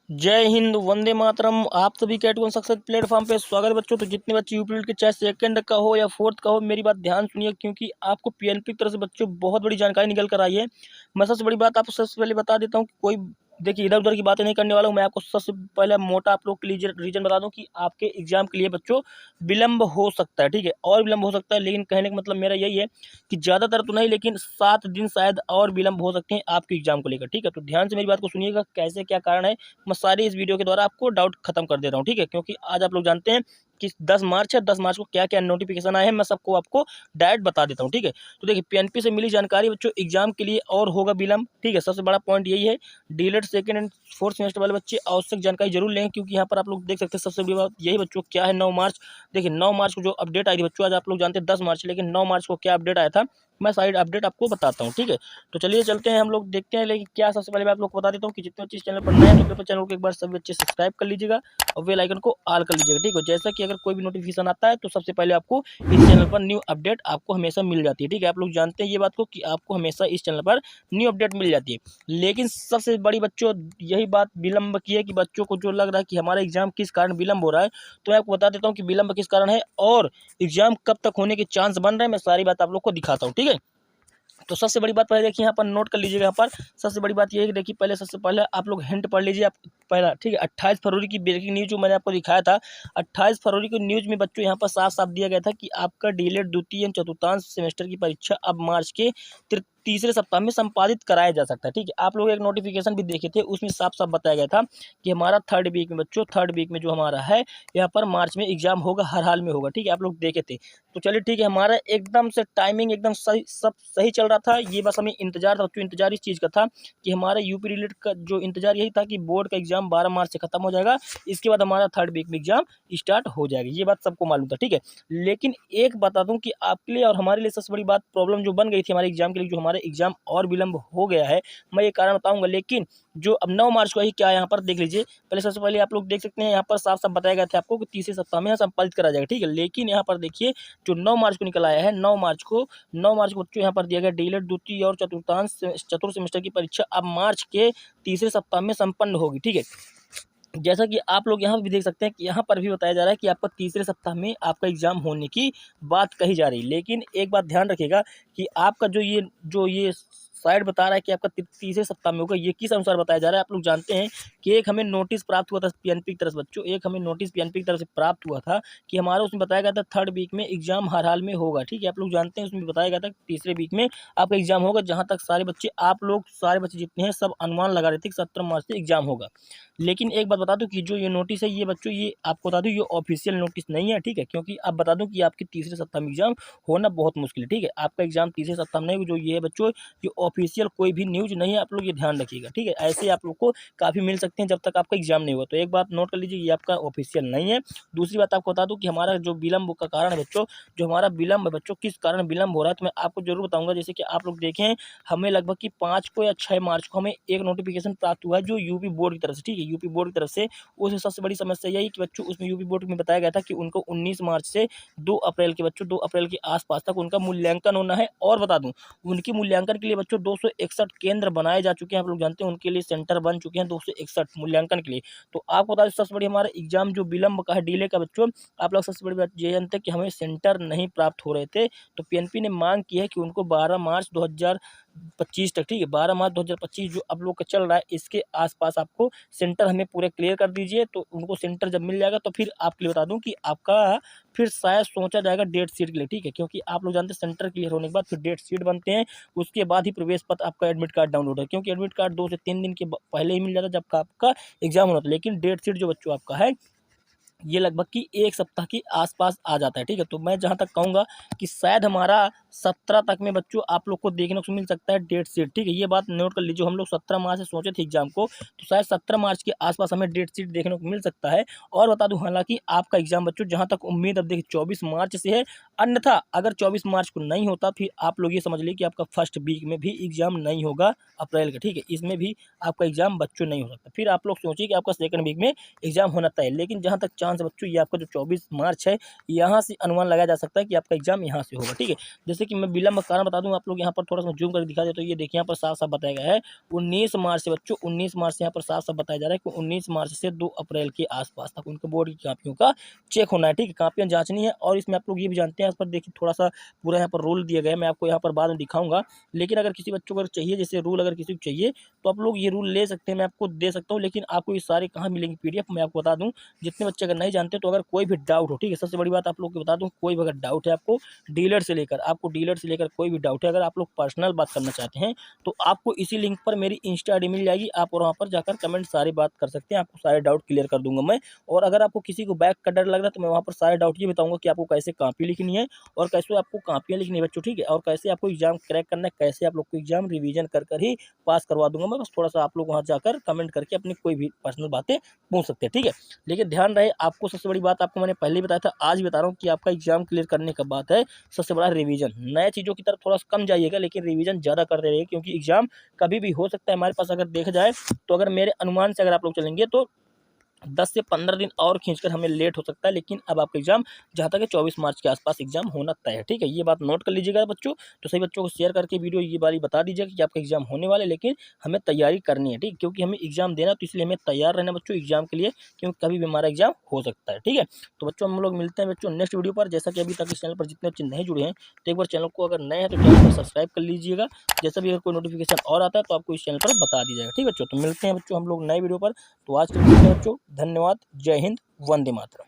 जय हिंद, वंदे मातरम। आप सभी कैटगन सक्सेस प्लेटफॉर्म पे स्वागत है बच्चों। तो जितने बच्चे यूपी के चाहे सेकंड का हो या फोर्थ का हो, मेरी बात ध्यान सुनिए, क्योंकि आपको पीएनपी की तरफ से बच्चों बहुत बड़ी जानकारी निकल कर आई है। मैं सबसे बड़ी बात आपको सबसे पहले बता देता हूँ कि कोई देखिए इधर उधर की बातें नहीं करने वाला हूँ। मैं आपको सबसे पहले मोटा आप लोग के लिए रीजन बता दूं कि आपके एग्जाम के लिए बच्चों विलंब हो सकता है, ठीक है, और विलंब हो सकता है। लेकिन कहने का मतलब मेरा यही है कि ज़्यादातर तो नहीं, लेकिन 7 दिन शायद और विलंब हो सकते हैं आपके एग्जाम को लेकर, ठीक है। तो ध्यान से मेरी बात को सुनिएगा, कैसे क्या कारण है मैं सारी इस वीडियो के द्वारा आपको डाउट खत्म कर दे रहा हूँ, ठीक है। क्योंकि आज आप लोग जानते हैं कि 10 मार्च है, 10 मार्च को क्या क्या नोटिफिकेशन आए हैं, मैं सबको आपको डायरेक्ट बता देता हूँ, ठीक है। तो देखिए पीएनपी से मिली जानकारी बच्चों, एग्जाम के लिए और होगा विलंब, ठीक है। सबसे बड़ा पॉइंट यही है, डीलेड सेकंड एंड फोर्थ सेमेस्टर वाले बच्चे आवश्यक जानकारी जरूर लें, क्योंकि यहाँ पर आप लोग देख सकते हैं सबसे बड़ी बात यही बच्चों क्या है। 9 मार्च, देखिए 9 मार्च को जो अपडेट आई थी बच्चों, आज आप लोग जानते हैं 10 मार्च, लेकिन 9 मार्च को क्या अपडेट आया था मैं साइड अपडेट आपको बताता हूँ, ठीक है। तो चलिए चलते हैं हम लोग देखते हैं। लेकिन क्या सबसे पहले मैं आप लोग को बता देता हूँ कि जितने बच्चे इस चैनल पर नए हैं तो चैनल को एक बार सभी बच्चे सब्सक्राइब कर लीजिएगा और बेल आइकन को ऑल कर लीजिएगा, ठीक है। जैसा कि अगर कोई भी नोटिफिकेशन आता है तो सबसे पहले आपको इस चैनल पर न्यू अपडेट आपको हमेशा मिल जाती है, ठीक है। आप लोग जानते हैं ये बात को कि आपको हमेशा इस चैनल पर न्यू अपडेट मिल जाती है। लेकिन सबसे बड़ी बच्चों यही बात विलंब की है कि बच्चों को जो लग रहा है कि हमारा एग्जाम किस कारण विलंब हो रहा है, तो मैं आपको बता देता हूँ कि विलंब किस कारण है और एग्जाम कब तक होने के चांस बन रहे हैं। मैं सारी बात आप लोग को दिखाता हूँ, ठीक है। तो सबसे बड़ी बात पहले देखिए, यहाँ पर नोट कर लीजिएगा। यहाँ पर सबसे बड़ी बात ये है कि देखिए पहले सबसे पहले आप लोग हिंट पढ़ लीजिए आप पहला, ठीक है। 28 फरवरी की ब्रेकिंग न्यूज जो मैंने आपको दिखाया था, 28 फरवरी की न्यूज में बच्चों यहाँ पर साफ साफ दिया गया था कि आपका डीलेड द्वितीय एवं चतुर्थांश सेमेस्टर की परीक्षा अब मार्च के तीसरे सप्ताह में संपादित कराया जा सकता है, ठीक है। आप लोग एक नोटिफिकेशन भी देखे थे, उसमें साफ साफ बताया गया था कि हमारा थर्ड वीक में बच्चों, थर्ड वीक में जो हमारा है यहाँ पर मार्च में एग्जाम होगा, हर हाल में होगा, ठीक है। आप लोग देखे थे। तो चलिए ठीक है, हमारा एकदम से टाइमिंग एकदम सही, सब सही चल रहा था। ये बस हमें इंतजार था बच्चों, इंतजार इस चीज़ का था कि हमारा यूपी रिलेटेड का जो इंतजार यही था कि बोर्ड का एग्जाम 12 मार्च से खत्म हो जाएगा, इसके बाद हमारा थर्ड वीक में एग्जाम स्टार्ट हो जाएगी। ये बात सबको मालूम था, ठीक है। लेकिन एक बता दूं कि आपके लिए और हमारे लिए सबसे बड़ी बात प्रॉब्लम जो बन गई थी हमारे एग्जाम के लिए, जो हमारे एग्जाम और विलंब हो गया है, मैं ये कारण बताऊंगा। लेकिन जो अब 9 मार्च को ही क्या यहाँ पर देख लीजिए, पहले सबसे पहले आप लोग देख सकते हैं यहाँ पर साफ साफ बताया गया था आपको कि तीसरे सप्ताह में संपादित करा जाएगा, ठीक है। लेकिन यहाँ पर देखिए जो 9 मार्च को निकल आया है, 9 मार्च को बच्चों यहाँ पर दिया गया डीलेड द्वितीय और चतुर्थ सेमेस्टर की परीक्षा अब मार्च के तीसरे सप्ताह में संपन्न होगी, ठीक है। जैसा कि आप लोग यहाँ भी देख सकते हैं कि यहाँ पर भी बताया जा रहा है कि आपका तीसरे सप्ताह में आपका एग्जाम होने की बात कही जा रही है। लेकिन एक बात ध्यान रखिएगा कि आपका जो ये साइड बता रहा है कि आपका तीसरे सप्ताह में होगा, ये किस अनुसार बताया जा रहा है। आप लोग जानते हैं कि एक हमें नोटिस प्राप्त हुआ था पीएनपी की तरफ से बच्चों, एक हमें नोटिस पीएनपी की तरफ से प्राप्त हुआ था कि हमारा उसमें बताया गया था थर्ड वीक में एग्जाम हर हाल में होगा, ठीक है। आप लोग जानते हैं उसमें बताया गया था तीसरे वीक में आपका एग्जाम होगा। जहाँ तक सारे बच्चे, आप लोग सारे बच्चे जितने हैं सब अनुमान लगा रहे थे कि 17 मार्च से एग्जाम होगा। लेकिन एक बात बता दूं कि जो ये नोटिस है ये बच्चों, ये आपको बता दूं ये ऑफिशियल नोटिस नहीं है, ठीक है। क्योंकि आप बता दूं कि आपके तीसरे सप्ताह में एग्जाम होना बहुत मुश्किल है, ठीक है। आपका एग्जाम तीसरे सप्ताह में नहीं, जो ये है बच्चों ये ऑफिशियल कोई भी न्यूज नहीं है। आप लोग ये ध्यान रखिएगा, ठीक है। ऐसे आप लोग को काफ़ी मिल सकते हैं जब तक आपका एग्जाम नहीं हुआ। तो एक बात नोट कर लीजिए, ये आपका ऑफिशियल नहीं है। दूसरी बात आपको बता दूं कि हमारा जो विलंब का कारण है बच्चों, जो हमारा विलंब है बच्चों, किस कारण विलंब हो रहा है तो मैं आपको जरूर बताऊंगा। जैसे कि आप लोग देखें, हमें लगभग कि 5 को या 6 मार्च को हमें एक नोटिफिकेशन प्राप्त हुआ है जो यूपी बोर्ड की तरफ से, ठीक है, यूपी बोर्ड की तरफ से। उसमें सबसे बड़ी समस्या यही कि बच्चों उसमें यूपी बोर्ड में बताया गया था कि उनको 19 मार्च से 2 अप्रैल के बच्चों 2 अप्रैल के आसपास तक उनका मूल्यांकन होना है। और बता दूं उनके मूल्यांकन के लिए बच्चों 261 केंद्र बनाए जा चुके हैं। आप लोग जानते हैं उनके लिए सेंटर बन चुके हैं 261 मूल्यांकन के लिए। तो आपको बता दें सबसे बड़ी हमारा एग्जाम जो विलंब का है, डिले का बच्चों, आप लोग सबसे बड़ी बात ये जानते हैं कि हमें सेंटर नहीं प्राप्त हो रहे थे। तो पीएनपी ने मांग की है कि उनको 12 मार्च 2025 तक, ठीक है, 12 मार्च 2025 जो अब लोग का चल रहा है इसके आसपास आपको सेंटर हमें पूरे क्लियर कर दीजिए। तो उनको सेंटर जब मिल जाएगा तो फिर आपके लिए बता दूं कि आपका फिर शायद सोचा जाएगा डेट शीट के लिए, ठीक है। क्योंकि आप लोग जानते हैं सेंटर क्लियर होने के बाद फिर डेट शीट बनते हैं, उसके बाद ही प्रवेश पत्र आपका एडमिट कार्ड डाउनलोड है। क्योंकि एडमिट कार्ड 2 से 3 दिन के पहले ही मिल जाता है जब आपका एग्जाम होना था। लेकिन डेट शीट जो बच्चों आपका है ये लगभग कि 1 सप्ताह के आसपास आ जाता है, ठीक है। तो मैं जहाँ तक कहूँगा कि शायद हमारा 17 तक में बच्चों आप लोग को देखने को मिल सकता है डेट शीट, ठीक है। ये बात नोट कर लीजिए, हम लोग 17 मार्च से सोचे थे एग्जाम को, तो शायद 17 मार्च के आसपास हमें डेट शीट देखने को मिल सकता है। और बता दूं हालांकि आपका एग्जाम बच्चों जहाँ तक उम्मीद अब देखिए 24 मार्च से है। अन्यथा अगर 24 मार्च को नहीं होता फिर आप लोग ये समझ लीजिए कि आपका फर्स्ट वीक में भी एग्जाम नहीं होगा अप्रैल का, ठीक है। इसमें भी आपका एग्जाम बच्चों नहीं हो सकता। फिर आप लोग सोचिए कि आपका सेकंड वीक में एग्जाम होना तय है। लेकिन जहाँ तक चांस है बच्चों, ये आपका जो 24 मार्च है यहाँ से अनुमान लगाया जा सकता है कि आपका एग्जाम यहाँ से होगा। ठीक है, जैसे कि मैं विलंब कारण बता दूँ आप लोग, यहाँ पर थोड़ा सा जूम करके दिखा देता हूँ। ये देखिए यहाँ पर साफ साफ बताया गया है 19 मार्च से बच्चों, 19 मार्च से यहाँ पर साफ साफ बताया जा रहा है कि 19 मार्च से 2 अप्रैल के आसपास तक उनके बोर्ड की कापियों का चेक होना है। ठीक है, कापियाँ जांचनी है। और इसमें आप लोग ये भी जानते हैं, इस पर देखिए थोड़ा सा पूरा यहाँ पर रूल दिया गया है, मैं आपको यहाँ पर बाद में दिखाऊंगा। लेकिन अगर किसी बच्चों को अगर चाहिए, जैसे रूल अगर किसी को चाहिए तो आप लोग ये रूल ले सकते हैं, मैं आपको दे सकता हूँ। लेकिन आपको ये सारे कहाँ मिलेंगे PDF, मैं आपको बता दूँ। जितने बच्चे अगर नहीं जानते तो अगर कोई भी डाउट हो, ठीक है, सबसे बड़ी बात आप लोग को बता दूँ, कोई भी अगर डाउट है आपको डीलर से लेकर कोई भी डाउट है, अगर आप लोग पर्सनल बात करना चाहते हैं तो आपको इसी लिंक पर मेरी इंस्टा आईडी मिल जाएगी। आप वहाँ पर जाकर कमेंट सारी बात कर सकते हैं, आपको सारे डाउट क्लियर कर दूंगा मैं। और अगर आपको किसी को बैक का डर लग रहा है तो मैं वहाँ पर सारे डाउट ये बताऊंगा कि आपको कैसे कॉपी लिखनी है और कैसे आपको कॉपियाँ लिखनी है बच्चों। ठीक है, और कैसे आपको एग्जाम क्रैक करना है, कैसे आप लोग को एग्जाम रिवीजन कर ही पास करवा दूंगा मैं। बस थोड़ा सा आप लोग वहाँ जाकर कमेंट करके अपनी कोई भी पर्सनल बातें पूछ सकते हैं। ठीक है, लेकिन ध्यान रहे, आपको सबसे बड़ी बात आपको मैंने पहले ही बताया था, आज बता रहा हूँ कि आपका एग्जाम क्लियर करने का बात है सबसे बड़ा रिवीजन। नए चीज़ों की तरफ थोड़ा सा कम जाइएगा, लेकिन रिवीजन ज़्यादा करते रहिए, क्योंकि एग्जाम कभी भी हो सकता है हमारे पास। अगर देखा जाए तो अगर मेरे अनुमान से अगर आप लोग चलेंगे तो 10 से 15 दिन और खींचकर हमें लेट हो सकता है। लेकिन अब आपका एग्जाम जहाँ तक है 24 मार्च के आसपास एग्जाम होना तय है। ठीक है, ये बात नोट कर लीजिएगा बच्चों। तो सही बच्चों को शेयर करके वीडियो ये वाली बता दीजिएगा कि आपका एग्जाम होने वाला है, लेकिन हमें तैयारी करनी है। ठीक, क्योंकि हमें एग्जाम देना, तो इसलिए हमें तैयार रहना बच्चों एग्जाम के लिए, क्योंकि कभी भी हमारा एग्जाम हो सकता है। ठीक है, तो बच्चों हम लोग मिलते हैं बच्चों नेक्स्ट वीडियो पर। जैसा कि अभी तक इस चैनल पर जितने बच्चे नहीं जुड़े हैं तो एक बार चैनल को अगर नए हैं तो चैनल को सब्सक्राइब कर लीजिएगा। जैसा भी अगर कोई नोटिफिकेशन और आता है तो आपको इस चैनल पर बता दी जाएगा। ठीक है बच्चों, तो मिलते हैं बच्चों हम लोग नए वीडियो पर। तो आज के लिए बच्चों धन्यवाद, जय हिंद, वंदे मातरम।